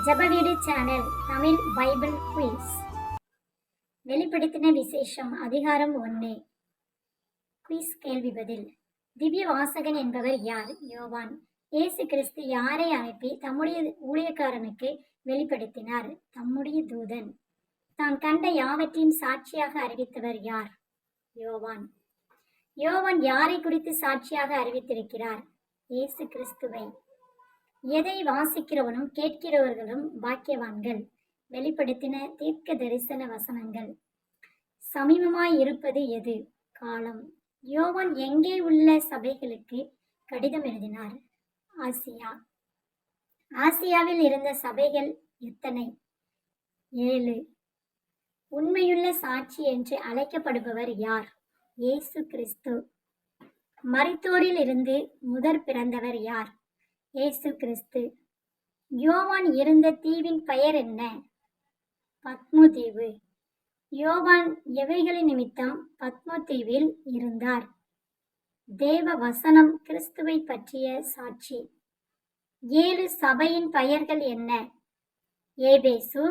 ஜெபவீடு channel Tamil Bible quiz. வெளிப்படுத்தின விசேஷம் அதிகாரம் 1. குயிஸ் கேள்வி பதில். திவ்ய வாசகன் என்பவர் யார்? யோவான். இயேசு கிறிஸ்து யாரை அனுப்பி தம்முடைய ஊழியக்காரனுக்கு வெளிப்படுத்தினார்? தம்முடைய தூதன். தான் கண்ட யாவற்றின் சாட்சியாக அறிவித்தவர் யார்? யோவான். யோவான் யாரை குறித்து சாட்சியாக அறிவித்திருக்கிறார்? இயேசு கிறிஸ்துவை. எதை வாசிக்கிறவனும் கேட்கிறவர்களும் பாக்கியவான்கள்? வெளிப்படுத்தின தீர்க்க தரிசன வசனங்கள். சமீபமாய் இருப்பது எது? காலம். யோவான் எங்கே உள்ள சபைகளுக்கு கடிதம் எழுதினார்? ஆசியா. ஆசியாவில் இருந்த சபைகள் எத்தனை? 7. உண்மையுள்ள சாட்சி என்று அழைக்கப்படுபவர் யார்? இயேசு கிறிஸ்து. மரித்தோரில் இருந்து முதற் பிறந்தவர் யார்? இயேசு கிறிஸ்து. யோவான் இருந்த தீவின் பெயர் என்ன? பத்மு தீவு. யோவான் எவைகளின் நிமித்தம் பத்மு தீவில் இருந்தார்? தேவ வசனம் கிறிஸ்துவை பற்றிய சாட்சி. 7 சபையின் பெயர்கள் என்ன? ஏபேசு,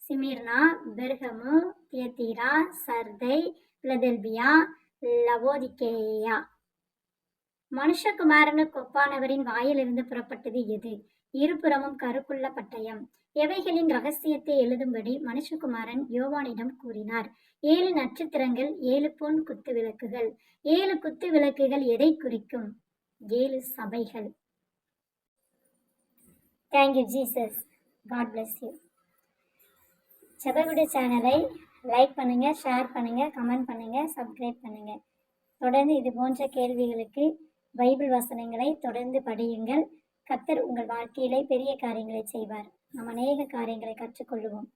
சிமிர்னா, பெர்கமு, தியத்தீரா, சர்தை, பிலதெல்பியா, லவோதிகேயா. மனுஷகுமாரனுக்கு ஒப்பானவரின் வாயிலிருந்து புறப்பட்டது எது? இருபுறமும் கருக்குள்ள பட்டயம். எவைகளின் ரகசியத்தை எழுதும்படி மனுஷகுமாரன் யோவானிடம் கூறினார்? 7 நட்சத்திரங்கள், 7 பொன் குத்து விளக்குகள். 7 குத்து விளக்குகள் எதை குறிக்கும்? 7 சபைகள். Thank you Jesus. God bless you. ஜெபவீடு சேனலை லைக் பண்ணுங்க, ஷேர் பண்ணுங்க, கமெண்ட் பண்ணுங்க, சப்ஸ்கிரைப் பண்ணுங்க. தொடர்ந்து இது போன்ற கேள்விகளுக்கு பைபிள் வசனங்களை தொடர்ந்து படியுங்கள். கர்த்தர் உங்கள் வாழ்க்கையிலே பெரிய காரியங்களை செய்வார். நாம் அநேக காரியங்களை கற்றுக்கொள்வோம்.